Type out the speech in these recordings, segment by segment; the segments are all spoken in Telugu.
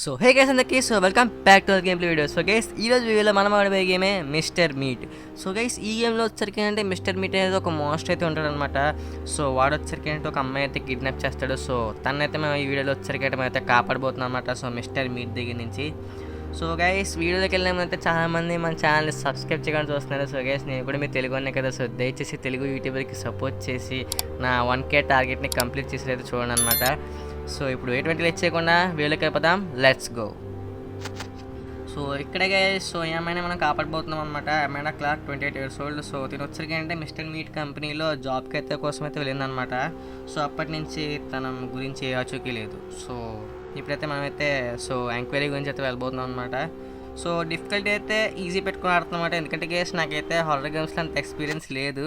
సో హే గైస్ అందరికీ so welcome back to our game play videos. So guys ఈరోజు వీడియోలో మనం ఆడబోయే గేమే మిస్టర్ మీట్. సో గైస్ ఈ గేమ్లో వచ్చరికి అంటే మిస్టర్ మీట్ అనేది ఒక మోస్ట్ అయితే ఉంటాడనమాట. సో వాడు వచ్చరికి అంటే ఒక అమ్మాయి అయితే కిడ్నాప్ చేస్తాడు. సో తనైతే మేము ఈ వీడియోలో వచ్చరికి అయితే మేము అయితే కాపాడబోతున్నాం అనమాట. సో మిస్టర్ మీట్ దగ్గర నుంచి. సో గైస్ వీడియోలోకి వెళ్ళామంటే చాలామంది మన ఛానల్ని సబ్స్క్రైబ్ చేయడానికి చూస్తున్నారు. సో గైస్ నేను కూడా మీరు తెలుగు అనే కదా. సో దయచేసి తెలుగు యూట్యూబర్కి సపోర్ట్ చేసి నా 1K టార్గెట్ని కంప్లీట్ చేసి అయితే చూడండి అనమాట. సో ఇప్పుడు ఎటువంటి లెట్ చేయకుండా వీళ్ళకి వెళ్ళిపోదాం. Let's go. సో ఇక్కడే సో ఏమైనా మనం కాపాడబోతున్నాం అనమాట. ఏమైనా క్లాక్ 28 years old. సో తిని వచ్చరికి అంటే మిస్టర్ మీట్ కంపెనీలో జాబ్కి అయితే కోసం అయితే వెళ్ళిందనమాట. సో అప్పటి నుంచి తన గురించి ఏ ఆచూకీ లేదు. సో ఇప్పుడైతే మనమైతే సో ఎంక్వైరీ గురించి అయితే వెళ్ళబోతున్నాం అనమాట. సో డిఫికల్టీ అయితే ఈజీ పెట్టుకుని ఆడుతున్నాం అనమాట. ఎందుకంటే గేస్ నాకైతే హారర్ గేమ్స్లో అంత ఎక్స్పీరియన్స్ లేదు.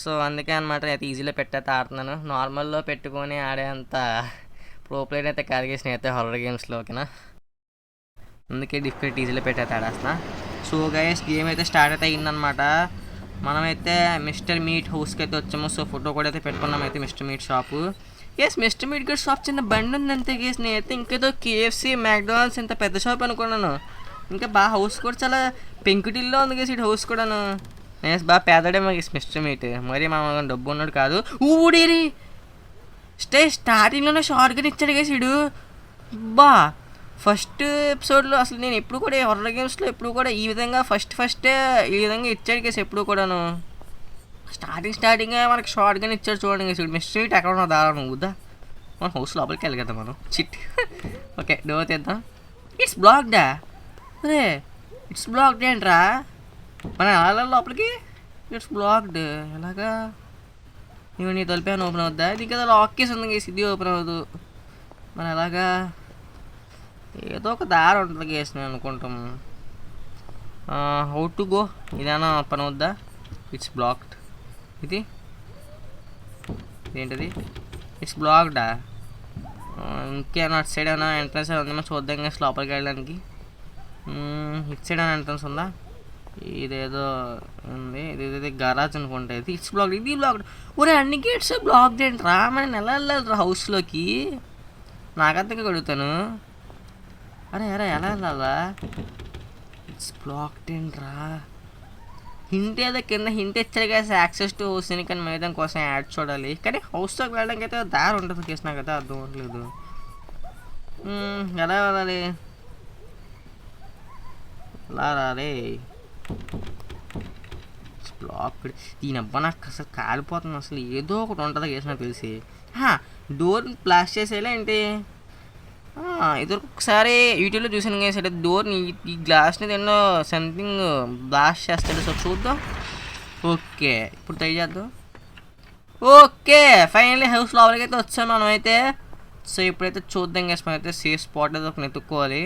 సో అందుకే అనమాట అయితే ఈజీలో పెట్టయితే ఆడుతున్నాను. నార్మల్లో పెట్టుకొని ఆడేంత ప్రో ప్లేయర్ అయితే కాలిగేషన్ అయితే హారర్ గేమ్స్లో, ఓకేనా. అందుకే డిఫికల్ట్ ఈజీలో పెట్టయితే ఆడేస్తున్నా. సో గైస్ గేమ్ అయితే స్టార్ట్ అయితే అయిందనమాట. మనమైతే మిస్టర్ మీట్ హౌస్కి అయితే వచ్చాము. సో ఫోటో కూడా అయితే పెట్టుకున్నాం అయితే Mister Meat shop. Yes Mister Meat గడ్ షాప్ చిన్న బండి ఉంది అంతే గేస్. నేనైతే ఇంకేదో KFC మ్యాక్డొనాల్డ్స్ ఇంత పెద్ద షాప్ అనుకున్నాను. ఇంకా బాగా హౌస్ కూడా చాలా పెంకుటిల్లో ఉంది గేస్. ఇటు హౌస్ కూడాను నేను బాగా పేదడే మాకు మిస్టర్ మీట్. మరి మన డబ్బు ఉన్నాడు కాదు. ఊడేరి స్టార్టింగ్లోనే షార్ట్ గన్ ఇచ్చాడు గేస్ ఇడు. బా ఫస్ట్ ఎపిసోడ్లో అసలు నేను ఎప్పుడు కూడా హారర్ గేమ్స్లో ఎప్పుడు కూడా ఈ విధంగా ఫస్టే ఈ విధంగా ఇచ్చాడు గేస్ ఎప్పుడు కూడాను. స్టార్టింగ్ మనకి షార్ట్ గన్ ఇచ్చాడు చూడండి గేస్. ఇప్పుడు మిస్టర్ మీట్ ఎక్కడ ఉన్నా దారా నువ్వుదా మన హౌస్ లోపలికి వెళ్ళి కదా మనం. చిట్ ఓకే డోర్ తీద్దాం. ఇట్స్ బ్లాక్డా. అరే ఇట్స్ బ్లాక్డ్ ఏంట్రా. మనం ఎలా లోపలికి. It's blocked. ఎలాగా నువ్వు నీ తలిపాను ఓపెన్ అవుద్దా. ఇది కదా లాక్ కేసు ఉంది గేస్. ఇది ఓపెన్ అవ్వదు. మనం ఎలాగా ఏదో ఒక దారి ఉంటుంది గేస్ నేను అనుకుంటాము. How to go. ఇదేనా ఓపెన్ అవుద్దా. It's blocked. ఇది ఏంటిది. ఇట్స్ బ్లాక్డా. ఇంకేనా అటు సైడ్ ఏమైనా ఎంట్రన్స్ ఉందేమో చూద్దాం గేస్ లోపలికి వెళ్ళడానికి. ఇటు సైడ్ ఏమైనా ఎంట్రన్స్ ఉందా. ఇదేదో ఉంది. ఇది గరాజ్ అనుకుంటా. ఇది ఇట్స్ బ్లాక్డ్. ఇది బ్లాక్డ్. ఒరే అన్ని గేట్స్ బ్లాక్డ్ ఏంట్రా. మనం ఎలా వెళ్ళాలిరా హౌస్లోకి నాకంతగా అడుగుతాను. అరే ఎలా వెళ్ళాలా. ఇట్స్ బ్లాక్డ్ ఏంట్రా. హింట్ ఏదో కింద హింట్ ఇచ్చారు కదా యాక్సెస్ టు హౌస్ అని. కానీ మేడం కోసం యాడ్ చూడాలి. కానీ హౌస్లోకి వెళ్ళడానికి అయితే దారి ఉంటుంది కేసు. నాకు అయితే అర్థం అవ్వట్లేదు ఎలా వెళ్ళాలి. ఎలా రాలే బ్లాక్డ్. దీని అబ్బా నాకు అసలు కాలిపోతుంది. అసలు ఏదో ఒకటి ఉంటుంది కేసు నాకు తెలిసి. డోర్ ప్లాష్ చేసేలా ఏంటి. ఇది ఒకసారి యూట్యూబ్లో చూసాను కేసు. అంటే డోర్ ఈ గ్లాస్ని ఎన్నో సంథింగ్ బ్లాస్ట్ చేస్తాడు. సో చూద్దాం. ఓకే ఇప్పుడు ట్రై చేద్దాం. ఓకే ఫైనల్లీ హౌస్ లోపలికి అయితే వచ్చాం మనం అయితే. సో ఇప్పుడైతే చూద్దాం కేసు. మనం అయితే సేఫ్ స్పాట్ అయితే ఒకటి ఎత్తుక్కోవాలి.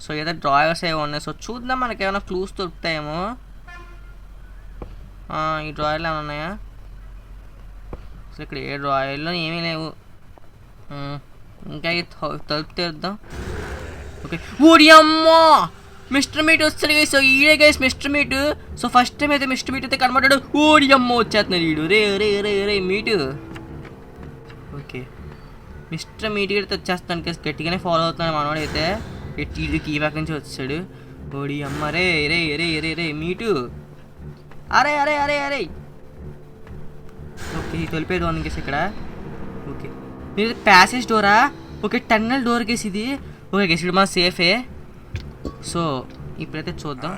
సో ఏదో డ్రాయర్స్ ఏమో ఉన్నాయి. సో చూద్దాం మనకి ఏమైనా క్లూస్ దొరుకుతాయేమో. ఈ డ్రాయర్లు ఏమైనా ఉన్నాయా. అసలు ఇక్కడ ఏ డ్రాయర్లో ఏమీ లేవు. ఇంకా తలుపు తీద్దాం. ఓకే ఓడి అమ్మా మిస్టర్ మీట్ వస్తాడు గైస్. సో ఈడే guys mister meet. So first time అయితే మిస్టర్ మీట్ అయితే కనబడ్డాడు. ఓడి అమ్మ వచ్చేస్తున్నాడు వీడు. రే మీటు. ఓకే మిస్టర్ మీట్ అయితే వచ్చేస్తాను కేసు. గట్టిగానే ఫాలో అవుతున్నాడు మనవాడు అయితే. కీ బ్యాక్ నుంచి వచ్చాడు. ఓడి అమ్మ రే మీటు. అరే ఓకే తొలిపేది ఉంది కేసు ఇక్కడ. ఓకే మీరు passage Dora. Okay tunnel door case ఇది. ఓకే కేసు ఇప్పుడు మన సేఫే. సో ఇప్పుడైతే చూద్దాం.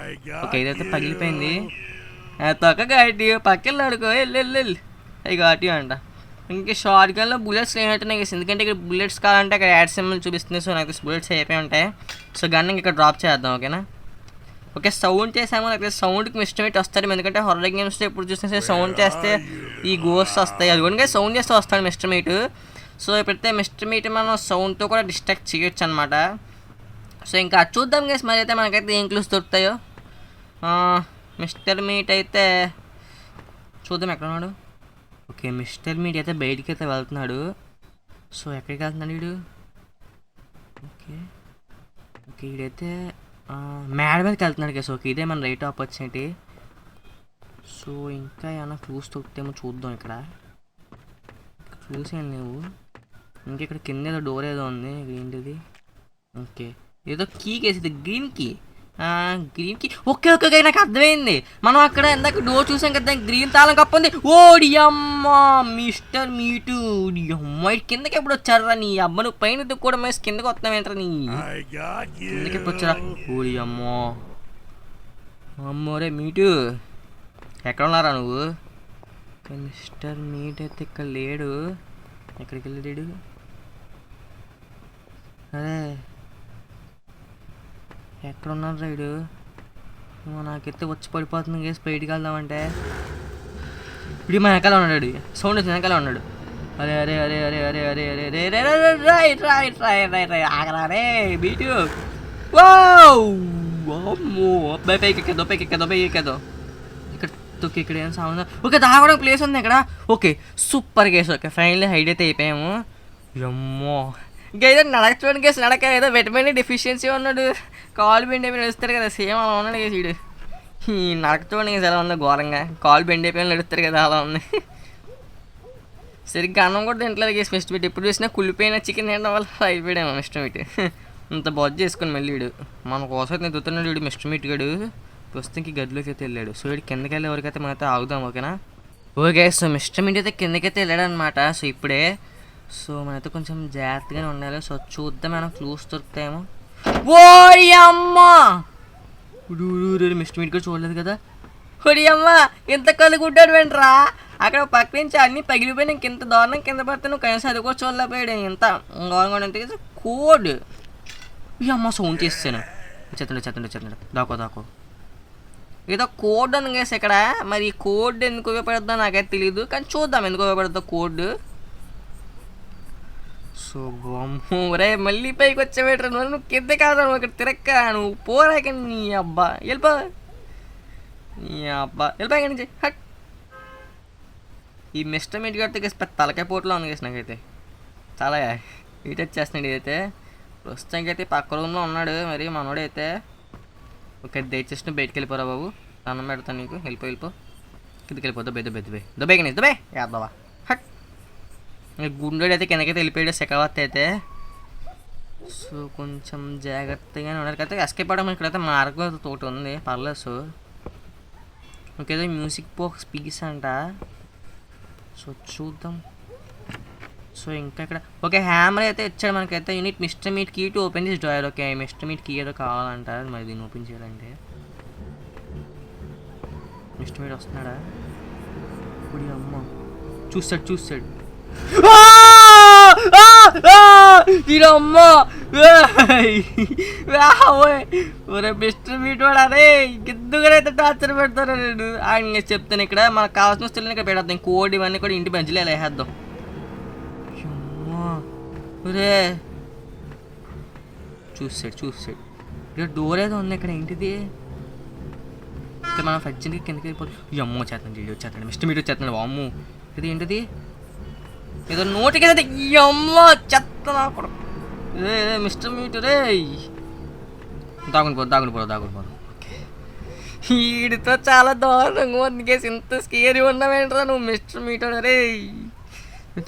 ఓకే ఇదైతే పగిలిపోయింది. తొక్క గాటి పక్కన ఆడుకో వెళ్ళి అవి ఘాటి అంట. ఇంకా షార్ట్ గన్లో బుల్లెట్స్ లేనట్టున్నాయి కేసు. ఎందుకంటే ఇక్కడ బుల్లెట్స్ కావాలంటే అక్కడ యాడ్ సింబల్ చూపిస్తుంది. సో నాకు బుల్లెట్స్ అయిపోయి ఉంటాయి. సో గన్ ఇక్కడ డ్రాప్ చేద్దాం. ఓకేనా. ఓకే సౌండ్ చేసాము. నాకు సౌండ్కి మిస్టర్ మీట్ వస్తాడు. ఎందుకంటే హారర్ గేమ్స్లో ఎప్పుడు చూసినా సరే సౌండ్ చేస్తే ఈ గోస్ట్ వస్తాయి. అది కూడా సౌండ్ చేస్తే వస్తాడు మిస్టర్ మీట్. సో ఇప్పుడైతే మిస్టర్ మీట్ మనం సౌండ్తో కూడా డిస్ట్రాక్ట్ చేయొచ్చు అనమాట. సో ఇంకా చూద్దాం గేస్ మరి అయితే మనకైతే ఏం క్లూస్ దొరుకుతాయో. మిస్టర్ మీట్ అయితే చూద్దాం ఎక్కడ ఉన్నాడు. ఓకే మిస్టర్ మీట్ అయితే బయటికి అయితే వెళ్తున్నాడు. సో ఎక్కడికి వెళ్తున్నాడు వీడు. ఓకే వీడైతే మేడ మీదకి వెళ్తున్నాడు కేసు. ఓకే ఇదే మన రైట్ ఆపర్చునిటీ. సో ఇంకా ఏమైనా క్లూస్ దొరుకుతాయేమో చూద్దాం. ఇక్కడ చూసాను నువ్వు. ఇంకా ఇక్కడ కింద ఏదో డోర్ ఏదో ఉంది. ఏంటిది. ఓకే, ఏదో కీ కేసింది, green key. Green key. Okay okay okay, నాకు అర్థమైంది. మనం అక్కడ ఇందాక డోర్ చూసాం కదా, గ్రీన్ తాళం కప్పు ఉంది. ఓడి అమ్మ, మిస్టర్ మీటు అమ్మాయి కిందకి ఎప్పుడు వచ్చారా? నీ అమ్మ నువ్వు పైన కూడా మేసి కిందకి వస్తావేంట్రా? నీ కిందకి ఎప్పుడు వచ్చారా? ఓడి అమ్మో, అమ్మోరే మీటు, ఎక్కడ ఉన్నారా నువ్వు? మిస్టర్ మీట్ అయితే ఇక్కడ లేడు. ఎక్కడికి వెళ్ళాడు? అరే ఎక్కడ ఉన్నాడు రైడు? నాకైతే వచ్చి పడిపోతుంది కేసు, బయటికి వెళ్దామంటే ఇప్పుడు మా వెనకాల ఉన్నాడు. సౌండ్ వచ్చి వెనకాల ఉన్నాడు. అరే అరే అరే అరే అరే అరే అరే అరే అరే right right right right right ఆగరా రే బీటు. అమ్మో, పైకి ఎక్కేదో పైకి ఎక్కేదో పైకి ఎక్కేదో. ఇక్కడ తొక్కి ఇక్కడ ఏం సౌండ్? ఓకే, దాగడం ప్లేస్ ఉంది ఇక్కడ. Okay super case. Okay finally hide అయితే అయిపోయాము. అమ్మో, ఇంకా ఏదో నడక చూడండి కేసు, నడక ఏదో విటమిన్ డెఫిషియన్సీ ఉన్నాడు. కాలు బెండ్ అయిపోయి నడుస్తారు కదా, సేమ్ అలా ఉన్నాడు కేసు వీడు. ఈ నడక చూడండి కేసు ఎలా ఉంది ఘోరంగా, కాలు బెండ్ అయిపోయి నడుస్తారు కదా అలా ఉంది. సరిగ్గా అన్నం కూడా తింటలేదు కేసు మిస్టర్ మీట్. ఎప్పుడు చూసినా కుళ్ళిపోయిన చికెన్ తినడం వల్ల అయిపోయాము మిస్టర్ మీట్. ఇంత బాజ్ చేసుకుని మళ్ళీ వీడు మన కోసం అయితే ఎదుగుతున్నాడు వీడు మిస్టర్ మీట్ గడు. ప్రస్తుతానికి గదిలోకి అయితే వెళ్ళాడు. సో వీడు కిందకి వెళ్ళే వరకైతే మనైతే ఆగుదాం. ఓకేనా? ఓకే, సో మిస్టర్ మీట్ అయితే కిందకైతే వెళ్ళాడు అనమాట. సో ఇప్పుడే సో మనైతే కొంచెం జాగ్రత్తగానే ఉండాలి. సో చూద్దాం మనం క్లూస్ దొరుకుతాయేమో. ఓరి అమ్మ, మిస్టర్ మీట్ కూడా చూడలేదు కదా. ఓడి అమ్మ, ఇంత కళ్ళు గుడ్డాడు వెంట్రా. అక్కడ పక్క నుంచి అన్నీ పగిలిపోయి నీకు ఇంత దారుణం కింద పడితే నువ్వు కనీసం అది కూడా చూడలేకపోయాడు. ఇంత గవర్నమెంట్ అంటే కోడ్. ఈ అమ్మ సౌండ్ చేస్తాను. చెత్తండి దాకో ఏదో కోడ్ ఉంది కేసు ఇక్కడ. మరి ఈ కోడ్ ఎందుకు ఉపయోగపడుతుందో నాకైతే తెలియదు, కానీ చూద్దాం ఎందుకు ఉపయోగపడుతుందో కోడ్. సో అమ్మో రే, మళ్ళీ పైకి వచ్చావేట్రా నువ్వు? కింద కాదు నువ్వు ఇక్కడ తిరక్క, నువ్వు పోరాక. నీ అబ్బా వెళ్ళిపో, నీ అబ్బా వెళ్ళిపో ఇక్కడి నుంచి. హట్. ఈ మిస్టర్ మీట్ కడితే పెద్ద తలకాయ పోట్లో ఉంది కేసు నాకైతే. చాలా హీట్ వచ్చేస్తున్నాడు ఇదైతే. ప్రస్తుతానికి అయితే పక్క రూమ్లో ఉన్నాడు. మరి మనోడైతే ఓకే దయచేసి నువ్వు బయటకు వెళ్ళిపోరా బాబు, అన్నం పెడతాను నీకు. వెళ్ళిపో కిందకి వెళ్ళిపో. దుబాయ్ కానీ దుబాయ్ యాదవా. హట్. గుండెడు అయితే కిందకైతే వెళ్ళిపోయాడు శకావత్ అయితే. సో కొంచెం జాగ్రత్తగానే ఉండాలి కదా. ఎస్కేప్ అవడం ఇక్కడైతే మార్గం తోటి ఉంది, పర్లేదు. So okay, music box piece అంట. సో చూద్దాం. సో ఇంకా ఇక్కడ ఓకే హ్యామర్ అయితే ఇచ్చాడు మనకైతే. You need mister meet key to open this door. Okay, mister meet key ఏదో కావాలంట. మరి దీన్ని ఓపెన్ చేయాలంటే మిస్టర్ మీట్ వస్తున్నాడా? ఇప్పుడు అమ్మ చూస్తాడు. అమ్మ ఒరే మిస్టర్ మీట్ వాడు, అరే ఎందుకనైతే టార్చర్ పెడతారా నేను? ఆయన చెప్తాను ఇక్కడ మనకు కావాల్సిన వస్తువులని ఇక్కడ పెడతాం. కోడ్ ఇవన్నీ కూడా ఇంటి మధ్యలో ఎలా వేసేద్దాం. ఒరే చూసాడు. ఇక్కడ డోర్ ఏదో ఉంది ఇక్కడ. ఏంటిది? ఇక్కడ మనం ఫస్ట్ కిందకి వెళ్ళిపోతుంది. అమ్మో వచ్చేస్తాడు మిస్టర్ మీట్ వచ్చేస్తున్నాడు. అమ్మో ఇది ఏంటిది? ఏదో నోటికి అయితే ఈ అమ్మ చెత్త నాకు. మిస్టర్ మీట్ రే దాగునిపోదు. వీడితో చాలా దారుణంగా ఉంది కేసు. ఇంత స్కేరీ ఉన్నావేంట్రా నువ్వు మిస్టర్ మీట్ రే.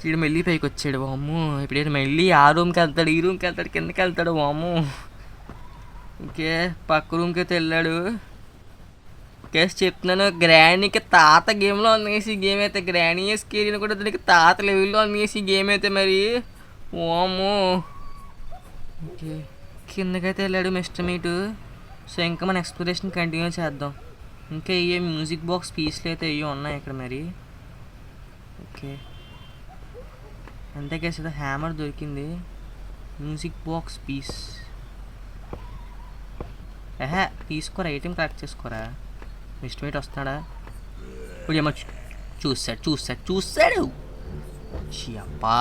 వీడు మళ్ళీ పైకి వచ్చాడు. వాము ఇప్పుడు మళ్ళీ ఆ రూమ్కి వెళ్తాడు, ఈ రూమ్కి వెళ్తాడు, కిందకి వెళ్తాడు. వాము ఓకే పక్క రూమ్కి అయితే వెళ్ళాడు. కేసు చెప్తున్నాను, గ్రానీకి తాత గేమ్లో అందేసి ఈ గేమ్ అయితే. గ్రానీ స్కేరీని కూడా దానికి తాత లెవెల్లో అందేసి ఈ గేమ్ అయితే. మరి వాము ఓకే కిందకైతే వెళ్ళాడు మిస్టర్ మీటు. సో ఇంకా మన ఎక్స్ప్లోరేషన్ కంటిన్యూ చేద్దాం. ఇంకా ఏ మ్యూజిక్ బాక్స్ పీస్లు అయితే ఇవి ఉన్నాయి ఇక్కడ. మరి ఓకే అంతే కేసు. హ్యామర్ దొరికింది. మ్యూజిక్ బాక్స్ పీస్ తీసుకోరా, ఐటెం కరెక్ట్ చేసుకోరా. మిస్టర్ మీట్ వస్తున్నాడా? ఇప్పుడు ఏమో చూసాడు. అబ్బా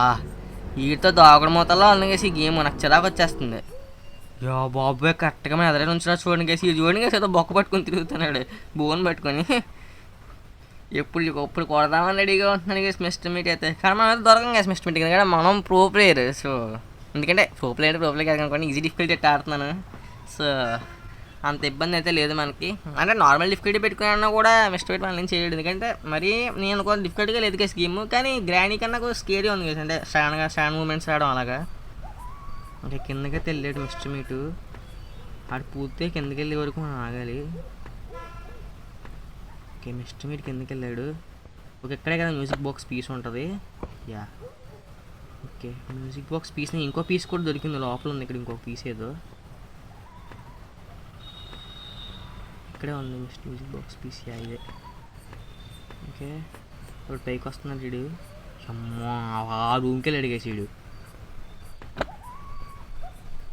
వీటితో దాగుడు మూతల్లో అందుకేసి ఈ గేమ్ నాకు చిరాకు వచ్చేస్తుంది. యా బాబాయ్ కరెక్ట్గా మేము ఎదురైనా ఉంచినా చూడండి కేసి. చూడండి కేసి ఏదో బొక్క పట్టుకొని తిరుగుతున్నాడు, బోన్ పట్టుకొని. ఎప్పుడు కొడదామని రెడీగా ఉంటున్నాను కేసు మిస్టర్ మీట్ అయితే. కానీ మనం అయితే దొరకం కేసు మిస్టర్ మీట్ ఎందుకంటే మనం ప్రో ప్లేయర్. సో ఎందుకంటే ప్రో ప్లేయర్ కాదు అనుకోండి, ఈజీ డిఫికల్టీ అయితే ఆడుతున్నాను. సో అంత ఇబ్బంది అయితే లేదు మనకి. అంటే నార్మల్ డిఫికల్టీ పెట్టుకున్నా కూడా మిస్టర్ మీట్ మనం ఏం చేయలేదు. ఎందుకంటే మరి నేను ఒక డిఫికల్ట్గా లేదు కేసు గేమ్, కానీ గ్రానీ కన్నా కూడా స్కేరీ ఉంది కేసు. అంటే సడన్ మూమెంట్స్ రావడం అలాగా. ఓకే, కిందకైతే వెళ్ళాడు మిస్టర్ మీటు. ఆడు పూర్తిగా కిందకి వెళ్ళే వరకు మనం ఆగాలి. ఓకే, మిస్టర్ మీట్ కిందకి వెళ్ళాడు. ఓకే, ఇక్కడే కదా మ్యూజిక్ బాక్స్ పీస్ ఉంటుంది. యా, ఓకే, మ్యూజిక్ బాక్స్ పీస్ని ఇంకో పీస్ కూడా దొరికింది, లోపల ఉంది ఇక్కడ ఇంకో పీస్ ఏదో. ఇక్కడే ఉంది మ్యూజిక్ బాక్స్ పీస్. యా, ఇదే. ఓకే, ఇప్పుడు పైకి వస్తున్నాడు వీడు. అమ్మో, ఆ రూమ్కి వెళ్ళి అడిగేసాడు.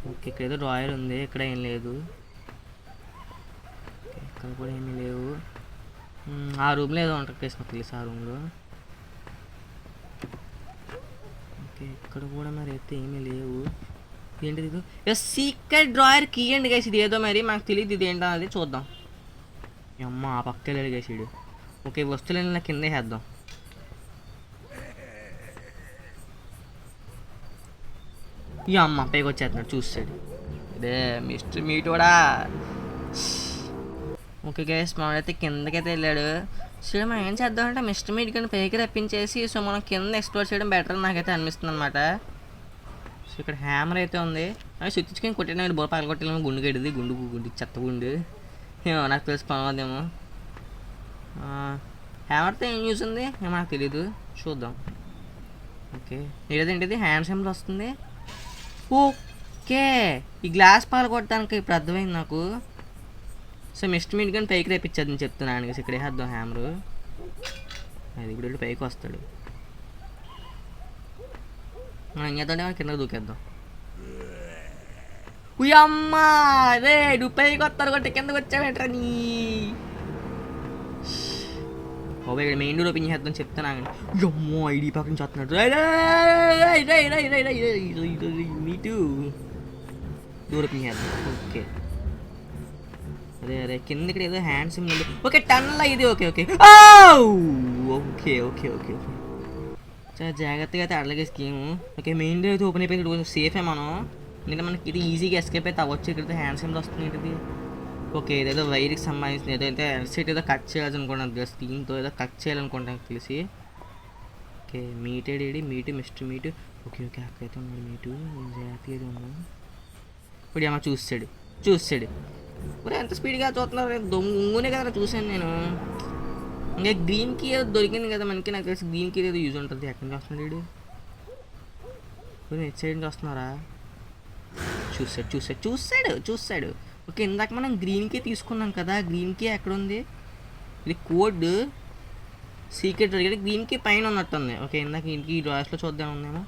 ఓకే, ఇక్కడ ఏదో డ్రాయర్ ఉంది, ఇక్కడ ఏం లేదు. ఇక్కడ కూడా ఏమీ లేవు. ఆ రూమ్లో ఏదో ఉంటుంది ప్లేస్ నాకు తెలుసు, ఆ రూమ్లో. ఓకే, ఇక్కడ కూడా మరి అయితే ఏమీ లేవు. ఏంటిది ఇది? సీక్రెట్ డ్రాయర్ కీ అండి గైస్, ఇది ఏదో మరి మాకు తెలియదు ఇది ఏంటో, అది చూద్దాం. అమ్మ, ఆ పక్కకి వెళ్ళి అడిగేసాడు. ఓకే, వస్తువులని నా కింద వేద్దాం. ఈ అమ్మ పైకి వచ్చేస్తున్నాడు, చూస్తాడు. అదే మిస్టర్ మీట్ కూడా. ఓకే గైస్, మనమైతే కిందకైతే వెళ్ళాడు. సో మనం ఏం చేద్దామంటే మిస్టర్ మీట్ కానీ పైకి రప్పించేసి సో మనం కింద ఎక్స్ప్లోర్ చేయడం బెటర్ అని నాకైతే అనిపిస్తుంది అనమాట. సో ఇక్కడ హ్యామర్ అయితే ఉంది, అవి సుత్తించుకొని కొట్టాను. బోర్ పగల కొట్టేమో గుండు గడిది, గుండు చెత్త గుండు ఏమో నాకు తెలిసి పనదేమో. హ్యామర్తో ఏం యూస్ ఉంది ఏమో నాకు తెలీదు, చూద్దాం. ఓకే, ఏదేంటిది హ్యాండ్ సింబల్ వస్తుంది. ఓకే, ఈ గ్లాస్ పగల కొట్టడానికి ఇప్పుడు అర్థమైంది నాకు. సో మిస్టర్ మీట్ కానీ పైకి రేపించేద్దాం చెప్తున్నాను కదా, ఇక్కడ వేద్దాం హ్యామరు. అది ఇప్పుడు వెళ్ళి పైకి వస్తాడు. మనం ఏం చేద్దాం, కింద దూకేద్దాం. అమ్మా, అదే నువ్వు పైకి వస్తారు కొట్టి కిందకి వచ్చావేంట్రా నీ. ఓకే, ఇక్కడ మెయిన్ డోర్ ఓపెన్ చేద్దాం చెప్తాను. అమ్మో, ఐడి పక్క నుంచి వస్తున్నాడు. మీటు డోర్ ఓపెన్ చేద్దాం. ఓకే, అదే కింద ఇక్కడ ఏదో హ్యాండ్ సిమ్ ఉంది. ఓకే, టన్నులో ఇది. Okay okay okay okay okay okay చాలా జాగ్రత్తగా అయితే అడగే స్కీము. ఓకే, మెయిన్ డోర్ అయితే ఓపెన్ అయిపోయింది, కొంచెం సేఫే మనం. ఎందుకంటే మనకి ఇది ఈజీగా ఎస్కేప్ అయితే అవ్వచ్చు. ఇక్కడైతే హ్యాండ్ సిమ్ వస్తుంది ఏంటిది. ఓకే, ఇదేదో వైర్కి సంబంధించిన ఏదైతే సైట్ ఏదో కట్ చేయాలనుకుంటాను తెలుసు, దీంతో ఏదో కట్ చేయాలనుకుంటాను తెలిసి. ఓకే, మీటెడ్ ఏడి Meat Mister Meat. Okay okay, అక్కడైతే ఉన్నాడు మీటు, జాగ్రత్తగా అయితే ఉన్నాడు. ఇప్పుడు ఏమో చూసాడు. మరి ఎంత స్పీడ్గా చూస్తున్నారు, దొంగనే కదా చూశాను నేను. ఇంకా గ్రీన్ కీ ఏదో దొరికింది కదా మనకి, నాకు తెలిసి గ్రీన్ కీ ఏదో యూజ్ ఉంటుంది. ఎక్కడి నుంచి వస్తున్నాడు వీడు, నెట్ సైడ్ నుంచి వస్తున్నారా? చూసాడు. ఓకే, ఇందాక మనం గ్రీన్ కీ తీసుకున్నాం కదా, గ్రీన్ కీ ఎక్కడ ఉంది? ఇది కోడ్ సీక్రెట్ అడిగితే గ్రీన్ కీ పైన ఉన్నట్టుంది. ఓకే, ఇందాక ఇంటికి ఈ డ్రాయర్స్లో చూద్దాం ఉందేమో.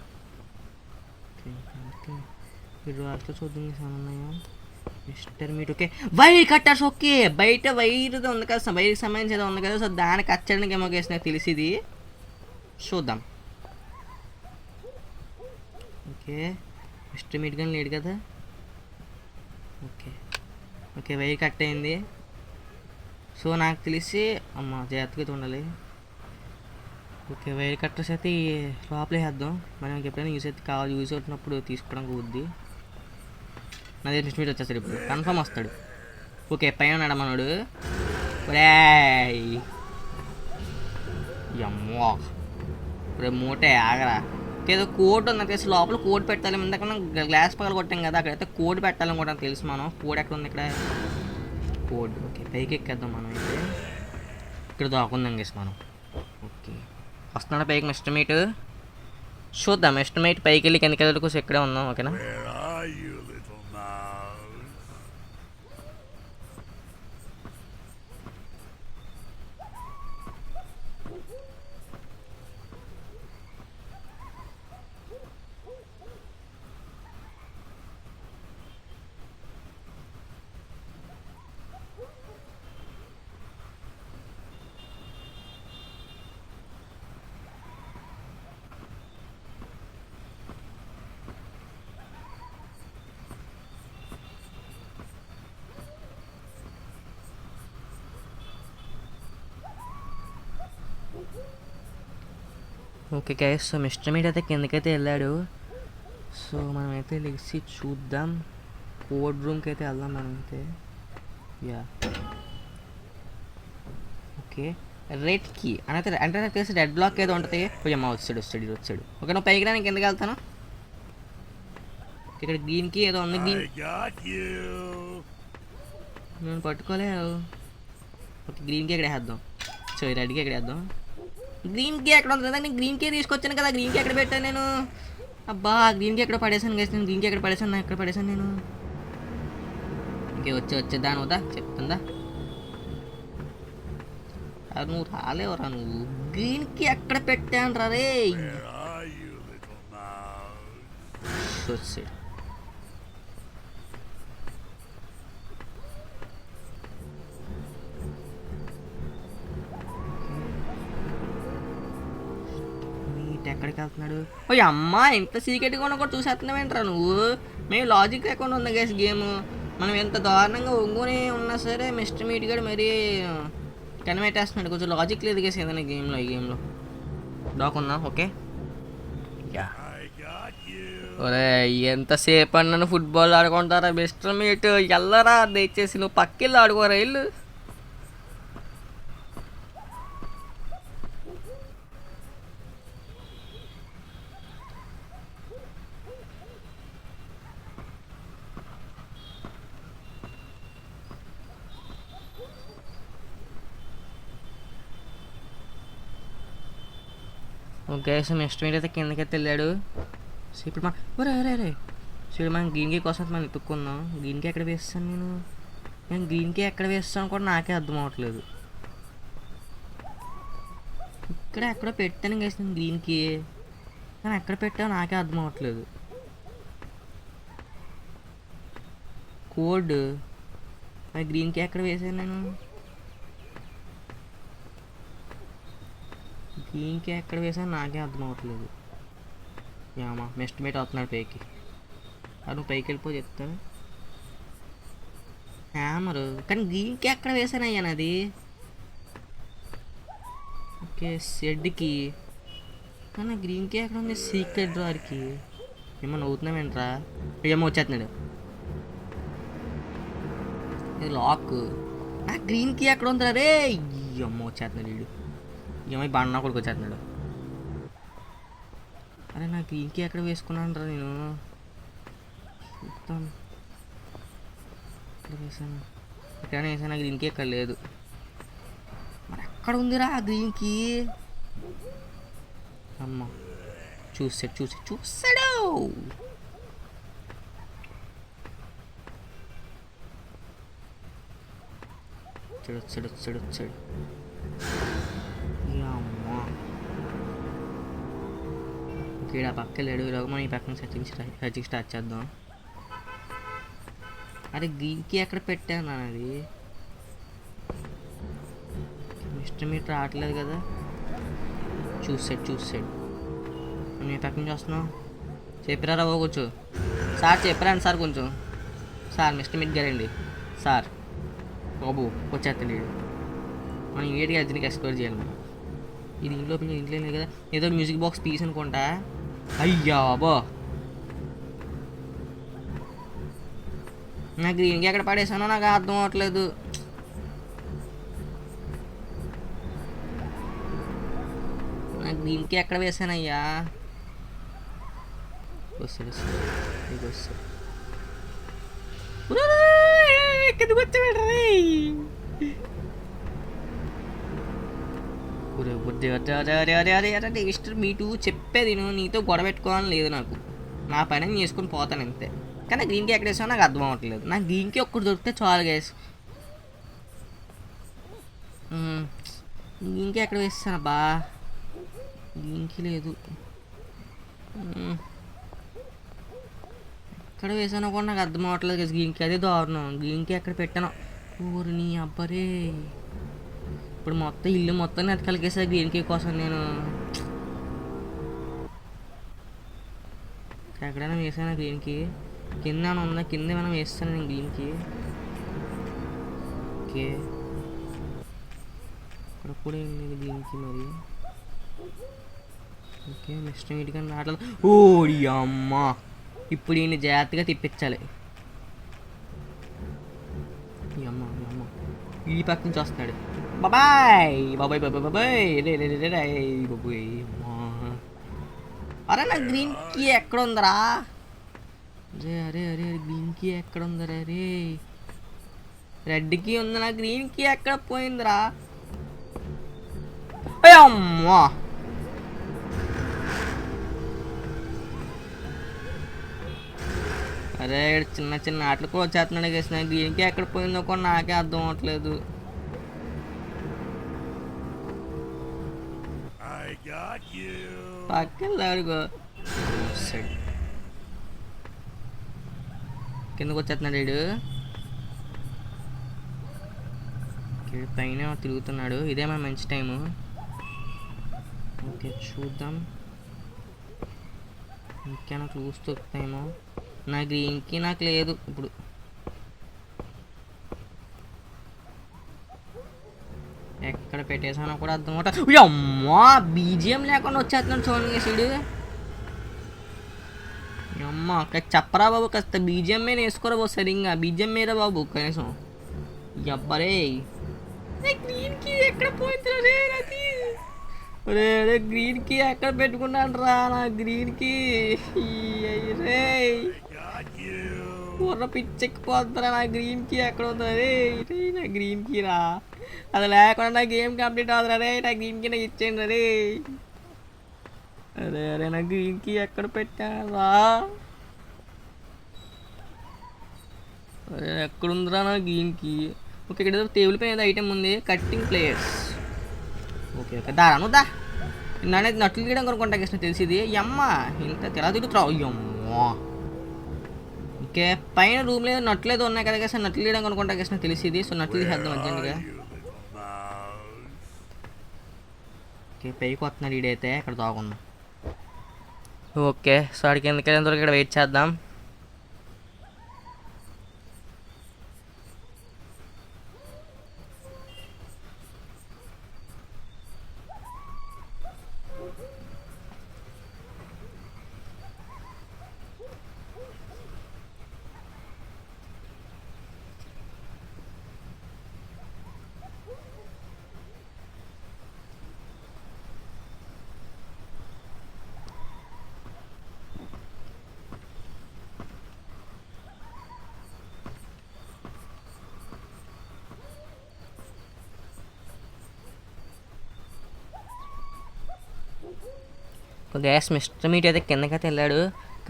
ఓకే, ఈ డ్రాయర్స్లో చూద్దాం ఉన్నాయో. Mister meet. Okay, wire cutters. Okay, బయట వైర్ ఉంది కదా, వైర్కి సంబంధించి ఉంది కదా, సో దాన్ని కట్ చేయడానికి ఏమో కేసు నాకు తెలిసింది, చూద్దాం. ఓకే, మిస్టర్ మీట్ కానీ లేడు కదా. ఓకే, వైర్ కట్ అయింది. సో నాకు తెలిసి అమ్మ జాగ్రత్తగా ఉండాలి. ఓకే, వైర్ కట్టర్స్ అయితే లోపలే వేద్దాం. మనం ఎప్పుడైనా యూజ్ అవుతున్నప్పుడు తీసుకోవడానికి వద్ది. నాదే మిస్టర్ మీట్ వచ్చేస్తాడు, ఇప్పుడు కన్ఫర్మ్ వస్తాడు. ఓకే, పైన ఉన్నాడు మనోడు. అమ్మో, ఇప్పుడు మూటే ఆగరా. ఏదో కోడ్ ఉంది తెలిసి, లోపల కోడ్ పెట్టాలి. ఇందాక మనం గ్లాస్ పగల కొట్టాం కదా, అక్కడైతే కోడ్ పెట్టాలనుకుంటాం తెలుసు మనం. కోడ్ ఎక్కడ ఉంది? ఇక్కడ కోడ్. ఓకే, పైకి ఎక్కేద్దాం మనం. అయితే ఇక్కడ దాకుందాం గేసి మనం. ఓకే, వస్తున్నాడు పైకి మిస్టర్ మీట్. చూద్దాం మిస్టర్ మీట్ పైకి వెళ్ళి కిందకి వెళ్ళి కోసం ఇక్కడే ఉందాం. ఓకేనా? Okay guys, so mister meet అయితే కిందకైతే వెళ్ళాడు. సో మనమైతే లెగ్సి చూద్దాం, కోడ్ రూమ్కి అయితే వెళ్దాం మనమైతే. యా, ఓకే, రెడ్ కీ అంటే నాకు తెలిసి రెడ్ బ్లాక్ ఏదో ఉంటుంది. కొంచెం వచ్చాడు. ఓకే, నువ్వు పైకి రానికి ఎందుకు వెళ్తాను? ఇక్కడ గ్రీన్కి ఏదో ఉంది. గ్రీన్ నేను పట్టుకోలేవు. ఓకే గ్రీన్కి ఎక్కడ వేద్దాం. సో రెడ్కి ఎక్కడ వేద్దాం. గ్రీన్కి ఎక్కడ ఉంది కదా, నేను గ్రీన్కి తీసుకొచ్చాను కదా. గ్రీన్కి ఎక్కడ పెట్టాను నేను? అబ్బా గ్రీన్కి ఎక్కడ పడేసాను గైస్. నేను గ్రీన్కి ఎక్కడ పడేసాను, ఎక్కడ పడేసాను నేను? ఇంకే వచ్చేద్దా నువ్వుదా చెప్తుందా? నువ్వు రాలేవరా నువ్వు. గ్రీన్కి ఎక్కడ పెట్టాను రా రే. వచ్చాడు. ఎక్కడికి వెళ్తున్నాడు? ఓ అమ్మ ఎంత సీక్రెట్గా ఉన్నా కూడా చూసేస్తున్నావేంట్రా నువ్వు? మేము లాజిక్ లేకుండా ఉంది గైస్ గేమ్. మనం ఎంత దారుణంగా ఒంగుని ఉన్నా సరే మిస్టర్ మీట్ గడు మరీ కనిపెట్టేస్తున్నాడు. కొంచెం లాజిక్ లేదు గైస్ ఏదైనా గేమ్లో. ఈ గేమ్లో డాకున్నా. ఓకే ఒరే ఎంతసేపు అన్నాను ఫుట్బాల్ ఆడుకుంటారా మిస్టర్ మీట్? ఎల్లరా దయచేసి నువ్వు పక్కెళ్ళి ఆడుకోరా ఇల్లు. ఓకే సో మిస్టర్ మీట్ అయితే కిందకైతే వెళ్ళాడు. సో ఇప్పుడు రే సో ఇప్పుడు మనం గ్రీన్ కేక్ కోసం మనం ఎత్తుక్కుందాం. గ్రీన్ కేక్ ఎక్కడ వేస్తాను నేను గ్రీన్ కేక్ ఎక్కడ వేస్తాను కూడా నాకే అర్థం అవ్వట్లేదు. ఇక్కడ ఎక్కడో పెట్టాను వేస్తాను గ్రీన్కి, కానీ ఎక్కడ పెట్టావు నాకే అర్థం అవ్వట్లేదు. కోడ్ మరి గ్రీన్ కేక్ ఎక్కడ వేసాను నేను? గ్రీన్ కేక్ ఎక్కడ వేసాను నాకే అర్థం అవ్వట్లేదు. యామా మిస్టర్ మీట్ అవుతున్నాడు పైకి. నువ్వు పైకి వెళ్ళిపో చెప్తాను. హ్యామరు కానీ గ్రీన్ కేక్ ఎక్కడ వేసాను అయ్యా నాది? ఓకే షెడ్కి, కానీ గ్రీన్ కేక్ ఎక్కడ ఉంది? సీక్రెట్ డ్రార్కి. ఏమన్నా అవుతున్నామేంట్రా? ఏమో వచ్చేస్తున్నాడు. ఇది లాక్. నా గ్రీన్ కీ ఎక్కడ ఉందిరా రే? అమ్మ వచ్చేస్తున్నాడు వీడు. ఏమై బండ కొడుకు వచ్చేస్తున్నాడు. అరే నా గ్రీన్ కీ ఎక్కడ వేసుకున్నాను రా నేను? మొత్తం ఇక్కడ వేసాను, ఇక్కడ వేసాను. గ్రీన్ కీ ఎక్కడ లేదు. మరి ఎక్కడ ఉందిరా ఆ గ్రీన్ కీ? అమ్మ చూసాడు. వచ్చాడు. అమ్మా ఇక్కడ పక్క వెళ్ళాడు. ఈరోజు మనం ఈ పక్కన సర్చింగ్ స్టార్ట్ చేద్దాం. అరే గ్రీన్కి ఎక్కడ పెట్టాను అది? మిస్టర్ మీట్ రావట్లేదు కదా. చూసాడు. నేను ఈ పక్క నుంచి వస్తున్నావు. చెప్పిరారా బాబు కొంచెం సార్, చెప్పరాండి సార్ కొంచెం. సార్ మిస్టర్ మీట్ గారండి సార్. బాబు వచ్చేస్తాడు. మనం ఇమీడియట్గా అర్జెంట్గా ఎక్స్ప్లోర్ చేయాలి మనం. ఇది ఇంట్లో లేదు కదా. ఏదో మ్యూజిక్ బాక్స్ పీస్ అనుకుంటా. అయ్యా బా నాకు గ్రీన్కి ఎక్కడ పడేసానో నాకు అర్థం అవ్వట్లేదు. నాకు గ్రీన్కి ఎక్కడ వేసానయ్యా? వస్తాడు. కిందకు వచ్చాడు. మిస్టర్ మీటు చెప్పేది నీతో గొడవ పెట్టుకోవాలని లేదు నాకు. నా పని నేను చేసుకొని పోతాను అంతే. కానీ గ్రీన్కి ఎక్కడ వేసామో నాకు అర్థం అవ్వట్లేదు. నాకు గ్రీన్కి ఒక్కటి దొరికితే చాలు గైస్. గ్రీన్కి ఎక్కడ వేస్తాను బా? గ్రీన్కి లేదు. ఎక్కడ వేసానో కూడా నాకు అర్థం అవ్వట్లేదు గైస్. గ్రీన్కి అదే దారుణం. గ్రీన్కి ఎక్కడ పెట్టానో ఊరు నీ అబ్బరే. ఇప్పుడు మొత్తం ఇల్లు మొత్తం నెతకలిగేసా గ్రీన్ కేక్ కోసం నేను. ఎక్కడైనా వేసాను గ్రీన్కి? కింద ఉందా? కింద మనం వేస్తాను నేను గ్రీన్కి. ఓకే ఇక్కడ కూడా ఏంది గ్రీన్కి మరి? ఓకే మిస్టర్ మీట్ కానీ రావట్లేదు. ఓడి అమ్మ ఇప్పుడు ఈయన జాగ్రత్తగా తిప్పించాలి. అమ్మ ఈ పక్క నుంచి వస్తున్నాడు. బాబాయ్ అరే నా గ్రీన్ కీ ఎక్కడ ఉందరా? అరే అరే అరే గ్రీన్కి ఎక్కడ ఉందరా రే? రెడ్కి ఉంది, నా గ్రీన్కి ఎక్కడ పోయిందిరా? అమ్మా అరే చిన్న చిన్న ఆటలు కూడా వచ్చేస్తున్నాడు కేసిన. గ్రీన్కి ఎక్కడ పోయిందో కూడా నాకే అర్థం అవ్వట్లేదు. పక్కన కిందకు వచ్చేస్తున్నాడు వీడు. పైన తిరుగుతున్నాడు. ఇదే మన మంచి టైము. ఓకే చూద్దాం ఇంకేనా క్లూస్ దొరుకుతాయేమో. నా గ్రీన్కి నాకు లేదు ఇప్పుడు. ఎక్కడ పెట్టేసానో కూడా అర్థం అవుతా. అమ్మా బీజిఎం లేకుండా వచ్చేస్తున్నాడు చూడండి సీడు. అమ్మ చెప్పరా బాబు, కాస్త బీజిఎం మీద వేసుకోరా బాబు. సరిగ్గా బీజిఎం మీద బాబు కనీసం. ఎవ్వరే గ్రీన్కి ఎక్కడ పోయింది రే? రే రే గ్రీన్కి ఎక్కడ పెట్టుకున్నాను రా? నా గ్రీన్కి రే బుర్ర పిచ్చెక్కిపోతుందిరా. నా గ్రీన్కి ఎక్కడ ఉందా రే? నా గ్రీన్కి రా, అది లేకుండా నా గేమ్ కంప్లీట్ అవుతుందా రే? నా గ్రీన్కి నాకు ఇచ్చేయండి రే. అరే అరే నా గ్రీన్కి ఎక్కడ పెట్టారా? అరే ఎక్కడుందిరా నా గ్రీన్కి? ఓకే ఇక్కడ టేబుల్ పైన ఏదో ఐటెం ఉంది. Cutting players. ఓకే ఓకే దారా నువ్వు దా. నానైతే నట్లు తీయడం కొనుక్కుంటా కృష్ణ తెలిసింది. అమ్మ ఇంత తెలా తిరుగుతున్నావు? అయ్యమ్మో. ఓకే పైన రూమ్ లేదు నట్లు ఏదో ఉన్నాయి కదా కృష్ణ, నట్లు తీయడం కొనుక్కుంటా కృష్ణ తెలిసింది. సో నట్లు తీసేద్దాం అర్జెంట్గా. ఓకే పైకి వస్తున్నాడు ఈడైతే. ఇక్కడ తాగుందాం. ఓకే సో అడికి ఎందుకు ఇక్కడ వెయిట్ చేద్దాం. గ్యాస్ మిస్టర్ మీట్ అయితే కిందకైతే వెళ్ళాడు,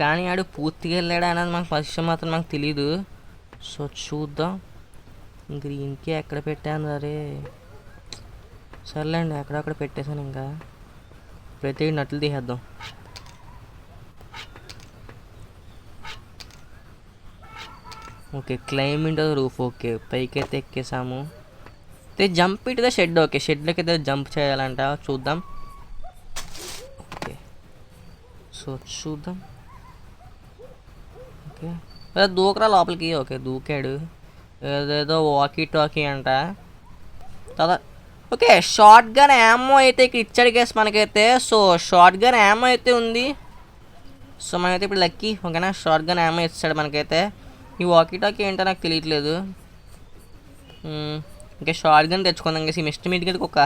కానీ ఆడు పూర్తిగా వెళ్ళాడు అనేది మనకు ఫస్ట్ మాత్రం మనకు తెలీదు. సో చూద్దాం. గ్రీన్కి ఎక్కడ పెట్టాను అరే? సర్లేండి ఎక్కడక్కడ పెట్టేశాను. ఇంకా ప్రతి నట్లు తీసేద్దాం. Okay climb the roof. Okay పైకి అయితే ఎక్కేసాము. అయితే జంప్ ఇటు ద షెడ్. ఓకే షెడ్లోకి అయితే జంప్ చేయాలంట. చూద్దాం. సో చూద్దాం. ఓకే దూకరా లోపలికి. ఓకే దూకాడు. ఏదేదో వాకీ టాకీ అంట కదా. ఓకే షార్ట్ గన్ యామో అయితే ఇక్కడ ఇచ్చాడు గేస్ మనకైతే. సో షార్ట్ గన్ యామో అయితే ఉంది. సో మనమైతే ఇప్పుడు లక్కీ. ఓకేనా షార్ట్ గన్ యామో ఇచ్చాడు మనకైతే. ఈ వాకీ టాకీ ఏంటో నాకు తెలియట్లేదు. ఇంకా షార్ట్ గన్ తెచ్చుకుందాం గేసి. మిస్టర్ మీట్కి అయితే ఒక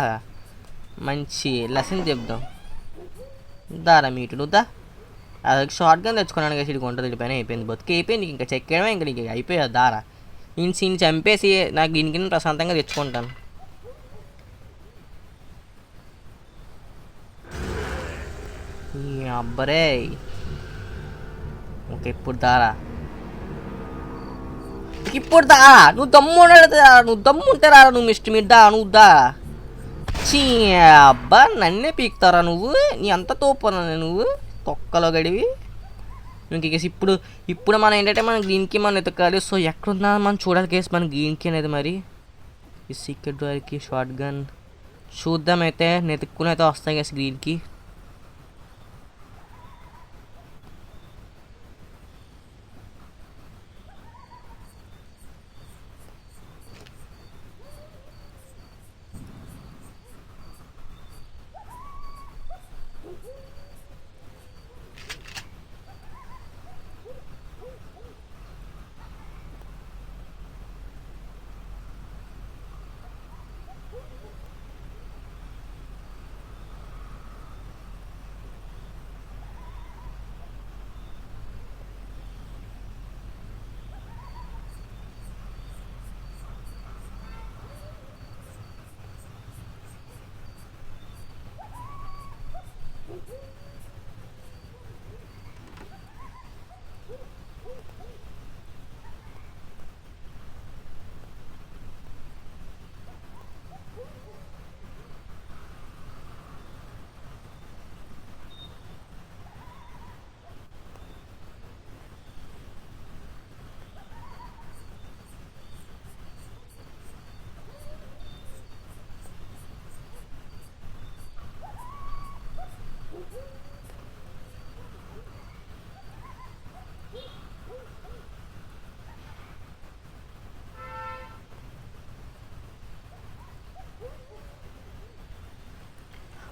మంచి లెసన్ చెప్దాం. దారా మీటు నువ్వుదా. అది షార్ట్ గన్ తెచ్చుకున్నాను కదా. ఇటు కొంట పైన అయిపోయింది. బతికి అయిపోయింది. ఇంకా చెక్కడమే. ఇంకా నీకు అయిపోయాది దారా. ఈయన చంపేసి నాకు దీనికి ప్రశాంతంగా తెచ్చుకుంటాను. అబ్బరే ఓకే ఇప్పుడు దారా. ఇప్పుడు దా. నువ్వు దమ్ము నువ్వు దమ్ము ఉంటే రారా. నువ్వు మిస్టర్ మీట్ దా. నువ్వు దా. చీ అబ్బా నన్నే పీకుతారా నువ్వు? నీ అంత తోపనా నువ్వు తొక్కలో గడివి. ఇంకేసి ఇప్పుడు మనం ఏంటంటే మనం గ్రీన్కి మనం ఎతకాలి. సో ఎక్కడున్నా మనం చూడాలి కేసు మన గ్రీన్కి అనేది. మరి ఈ సీక్రెట్ డోర్కి షార్ట్ గన్ చూద్దాం. అయితే నెతుక్కుని అయితే వస్తాయి కేసు గ్రీన్కి.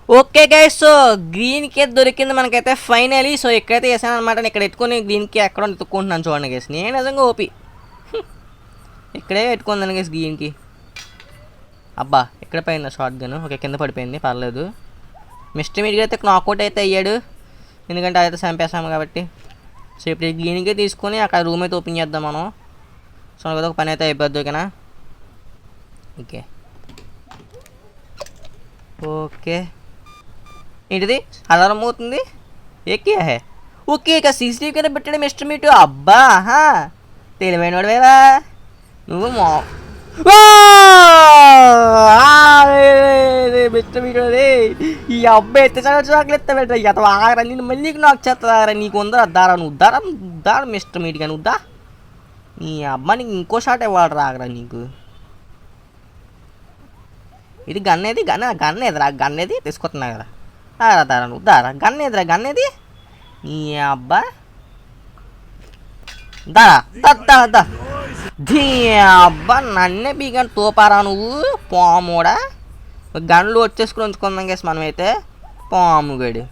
ఓకే గైస్, సో గ్రీన్కి దొరికింది మనకైతే ఫైనలీ. సో ఎక్కడైతే వేసాను అనమాట, ఇక్కడ ఎత్తుకొని గ్రీన్కి ఎక్కడ ఎత్తుకుంటున్నాను చూడండి గైస్. నేను నిజంగా ఓపి ఇక్కడే పెట్టుకుందాను గైస్ గ్రీన్కి. అబ్బా ఎక్కడ పోయిందా షార్ట్ గన్? ఓకే కింద పడిపోయింది, పర్లేదు. మిస్టర్ మీడియా అయితే నాకౌట్ అయితే అయ్యాడు, ఎందుకంటే అదైతే చంపేస్తాము కాబట్టి. సో ఇప్పుడు గ్రీన్కే తీసుకొని అక్కడ రూమ్ అయితే ఓపెన్ చేద్దాం మనం. సో ఒక పని అయితే అయిపోద్ది, ఓకేనా? ఓకే ఓకే ఏంటిది అలారం అవుతుంది? ఏకే హే ఓకే, ఇక సీసీటీవీ కింద పెట్టాడు మిస్టర్ మీటు. అబ్బా తెలివైన వాడివేవా నువ్వు. మిస్టర్ మీటు ఈ అబ్బాయి ఎత్తే చాక్లెట్ ఎత్తాబెట్ట అతను ఆగరా, నేను మళ్ళీ నాకు చేస్తారా? నీకు ఉందా దారా? నువ్వు దారా దారా మిస్టర్ మీట్ కానీ వద్దా? నీ అబ్బా నీకు ఇంకో షాట్ ఇవ్వాలి రాగరా నీకు. ఇది గన్నేది గన్నేదిరా, గన్నేది తీసుకొస్తున్నా కదా. దారా నువ్వు దారా, గన్నేదిరా గన్నేది. నీ అబ్బా దారా దా దీ అబ్బా నన్నే బీగని తోపారా నువ్వు పాముడా. గన్లు వచ్చేసుకుని ఉంచుకుందాం కేసు మనమైతే. పాము గడి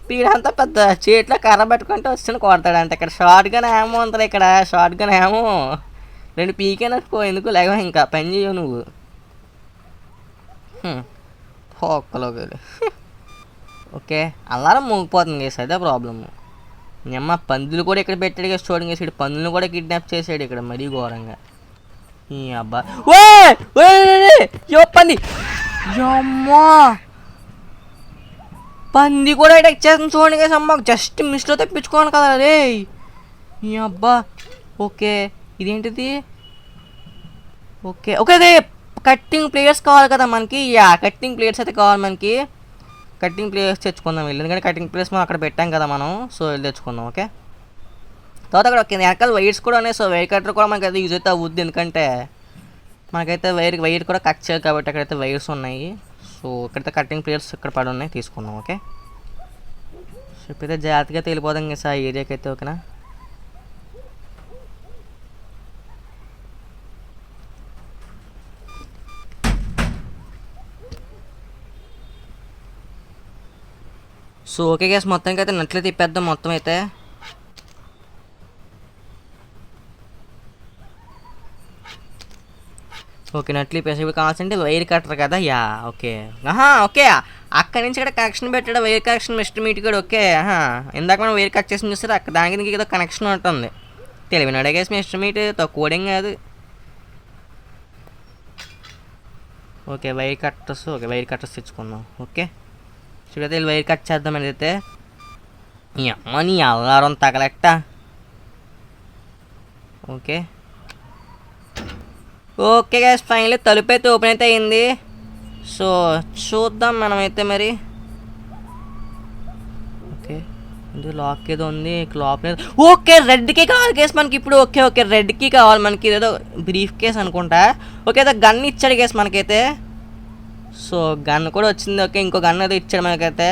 పీడంతా పెద్ద చేతిలో కర్ర పెట్టుకుంటే వచ్చి కొడతాడంట. ఇక్కడ షార్ట్ గన్ ఏమో ఉంటుంది, ఇక్కడ షార్ట్ గన్ ఏమో 2 పీకేనట్టుకో, ఎందుకు లేక ఇంకా పని చేయవు నువ్వు. ఒక్కలోకి ఓకే అలారం మోగిపోతుంది కేసు, అదే ప్రాబ్లము. అమ్మ పందులు కూడా ఇక్కడ పెట్టాడు కేసు, చూడండి కేసు. పందులను కూడా కిడ్నాప్ చేసాడు ఇక్కడ మరీ ఘోరంగా. ఈ అబ్బా పంది అమ్మా, పంది కూడా అటాక్ చేస్తుంది చూడండి కేసు. అమ్మ జస్ట్ మిస్లో తెప్పించుకోను కదా రే. ఈ అబ్బా ఓకే ఇదేంటిది? ఓకే ఓకే అదే కట్టింగ్ ప్లేయర్స్ కావాలి కదా మనకి. కట్టింగ్ ప్లేయర్స్ అయితే కావాలి మనకి. కట్టింగ్ ప్లేయర్స్ తెచ్చుకుందాం వెళ్ళి, ఎందుకంటే కట్టింగ్ ప్లేయర్స్ మనం అక్కడ పెట్టాం కదా మనం. సో వెళ్ళి తెచ్చుకుందాం. ఓకే తర్వాత అక్కడ వెనకాల వైర్స్ కూడా ఉన్నాయి. సో వైర్ కట్టర్ కూడా మనకి అయితే యూజ్ అయితే అవుద్ది, ఎందుకంటే మనకైతే వైర్ కూడా కట్ చేయాలి కాబట్టి అక్కడైతే వైర్స్ ఉన్నాయి. సో ఇక్కడైతే కట్టింగ్ ప్లేయర్స్ ఇక్కడ పడి ఉన్నాయి, తీసుకుందాం. ఓకే సో ఇప్పుడైతే జాగ్రత్తగా వెళ్ళిపోదాం కదా సార్ ఏరియాకి అయితే, ఓకేనా? సో ఓకే గ్యాస్ మొత్తానికి అయితే నట్లు తిప్పేద్దాం మొత్తం అయితే. ఓకే నట్లు ఇప్పేసి ఇప్పుడు కావాల్సింటే వైర్ కట్టరు కదా. ఓకే ఓకే అక్కడి నుంచి ఇక్కడ కనెక్షన్ పెట్టాడు, వైర్ కనెక్షన్ మిస్టర్ మీట్ కూడా. ఓకే ఇందాక మనం వైర్ కట్ చేసి చూస్తే అక్కడ దానికి ఏదో కనెక్షన్ ఉంటుంది. తెలివినాడే గ్యాస్ మిస్టర్ మీట్, తక్కువడం కాదు. Okay wire cutters, okay wire cutters తెచ్చుకుందాం. ఓకే చూడైతే వీళ్ళు వైర్ కట్ చేద్దాం అయితే. అమ్మ నీ అల్లారం తగలెట్ట. ఓకే ఓకే గ్యాస్ ఫైనల్లీ తలుపు అయితే ఓపెన్ అయితే అయింది. సో చూద్దాం మనమైతే మరి. ఓకే ఇది లాక్ ఏదో ఉంది, లాక్ లేదు. ఓకే రెడ్కి కావాలి కేసు మనకి ఇప్పుడు. ఓకే ఓకే రెడ్కి కావాలి మనకి, ఏదో బ్రీఫ్ కేస్ అనుకుంటా. ఓకే అయితే గన్ ఇచ్చాడు కేసు మనకైతే. సో గన్ కూడా వచ్చింది. ఓకే ఇంకో గన్ అయితే ఇచ్చాడు మనకైతే,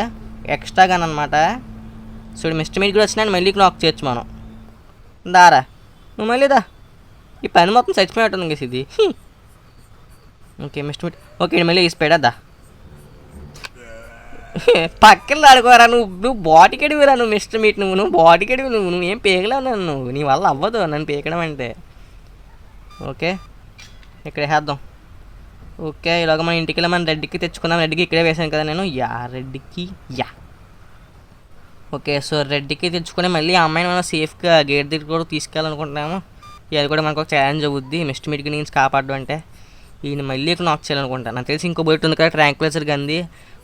ఎక్స్ట్రా గన్ అనమాట. సో మిస్టర్ మీట్ కూడా వచ్చినా మళ్ళీ నాక్ చేయొచ్చు మనం. దారా నువ్వు మళ్ళీ దా, ఈ పని మొత్తం చచ్చిపోయినట్టుంది కేసు ఇది. ఓకే మిస్టర్ మీట్ ఓకే మళ్ళీ వేసిపోయాడా దా. పక్కన ఆడుకోరా నువ్వు బాటికెడివిరా నువ్వు మిస్టర్ మీట్. నువ్వు బాటికెడివి, నువ్వేం పేకలేవు నన్ను, నీ వల్ల అవ్వదు నన్ను పేకడం అంటే. ఓకే ఇక్కడ వేద్దాం. ఓకే ఇలాగ మన ఇంటికి వెళ్ళి మనం రెడ్కి తెచ్చుకుందాం. రెడ్కి ఇక్కడే వేసాను కదా నేను. రెడ్కి ఓకే సో రెడ్కి తెచ్చుకొని మళ్ళీ ఆ అమ్మాయిని మనం సేఫ్గా గేట్ దగ్గర కూడా తీసుకెళ్ళాలనుకుంటున్నాము. అది కూడా మనకు ఒక ఛాలెంజ్ అవుద్ది, మిస్టర్ మీట్కి నేను కాపాడడం అంటే. ఈయన మళ్ళీ నాక్ చేయాలనుకుంటాను. నాకు తెలిసి ఇంకో బయట ఉంది కదా ట్రాంక్లైజర్ గంది,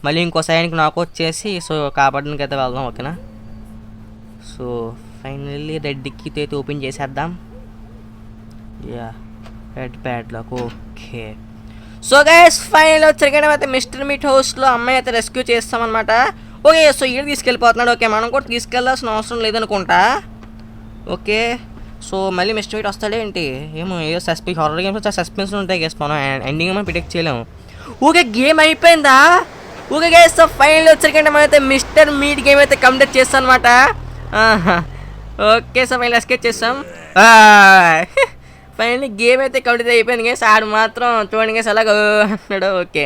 మళ్ళీ ఇంకోసారి ఆయనకి నాక్ వచ్చేసి సో కాపాడడానికి అయితే వెళ్దాం. ఓకేనా? సో ఫైనల్లీ రెడ్కి అయితే ఓపెన్ చేసేద్దాం. Red padlock. Okay so guys final వచ్చరికైనా అయితే మిస్టర్ మీట్ హౌస్లో అమ్మాయి అయితే రెస్క్యూ చేస్తామన్నమాట. ఓకే సో ఈడ తీసుకెళ్ళిపోతున్నాడు. ఓకే మనం కూడా తీసుకెళ్ళాల్సిన అవసరం లేదనుకుంటా. ఓకే సో మళ్ళీ మిస్టర్ మీట్ వస్తాడేంటి ఏమో, ఏదో హారర్ గేమ్స్ సస్పెన్స్ ఉంటాయి గేస్, మనం ఎండింగ్ మనం ప్రిడిక్ట్ చేయలేము. ఓకే గేమ్ అయిపోయిందా? ఓకే గైస్ సో ఫైనల్ వచ్చరికంటే మనం అయితే మిస్టర్ మీట్ గేమ్ అయితే కంప్లీట్ చేస్తాం అనమాట. ఓకే సో ఫైనల్ ఎస్కేప్ చేస్తాం. ఫైనల్లీ గేమ్ అయితే కంప్లీట్ అయిపోయింది గేస్. ఆడు మాత్రం చూడండి గేస్ అలాగ అన్నాడు. Okay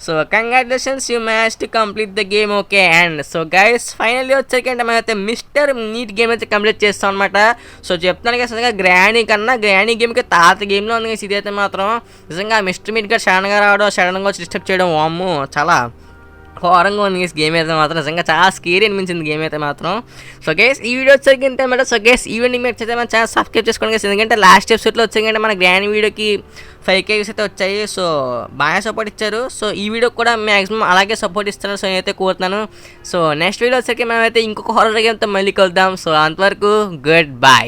so congratulations, you match to complete the game. Okay, and so guys finally వచ్చేసరికి మనమైతే మిస్టర్ మీట్ గేమ్ అయితే కంప్లీట్ చేస్తాం అనమాట. సో చెప్తాను కదా, నిజంగా గ్రాండీ కన్నా గ్రాండీ గేమ్కి తాత గేమ్లో ఉంది కదా ఇదైతే మాత్రం. నిజంగా మిస్టర్ మీట్ గారు సడన్గా రావడం, సడన్గా వచ్చి డిస్టర్బ్ చేయడం, వామ్మో చాలా ఘోరంగా ఉంది గేమ్ అయితే మాత్రం. నిజంగా చాలా స్కేరీ అనిపించింది గేమ్ అయితే మాత్రం. సో గైస్ ఈ వీడియో వచ్చేసరికి ఇంతే అనమాట. సో గైస్ ఈ వీడియో మీకు అయితే మన ఛానల్ సబ్స్క్రైబ్ చేసుకోండి గైస్, ఎందుకంటే లాస్ట్ ఎపిసోడ్లో వచ్చేసరికి మన గ్రాండ్ వీడియోకి 5K వ్యూస్ అయితే వచ్చాయి. సో బాగా సపోర్ట్ ఇచ్చారు. సో ఈ వీడియోకి కూడా మ్యాక్సిమం అలాగే సపోర్ట్ ఇస్తారు. సో నేనైతే కోరుతున్నాను. సో నెక్స్ట్ వీడియో వచ్చేసరికి మనమైతే ఇంకొక హారర్ గేమ్తో మళ్ళీ కలుద్దాం. సో అంతవరకు గుడ్ బై.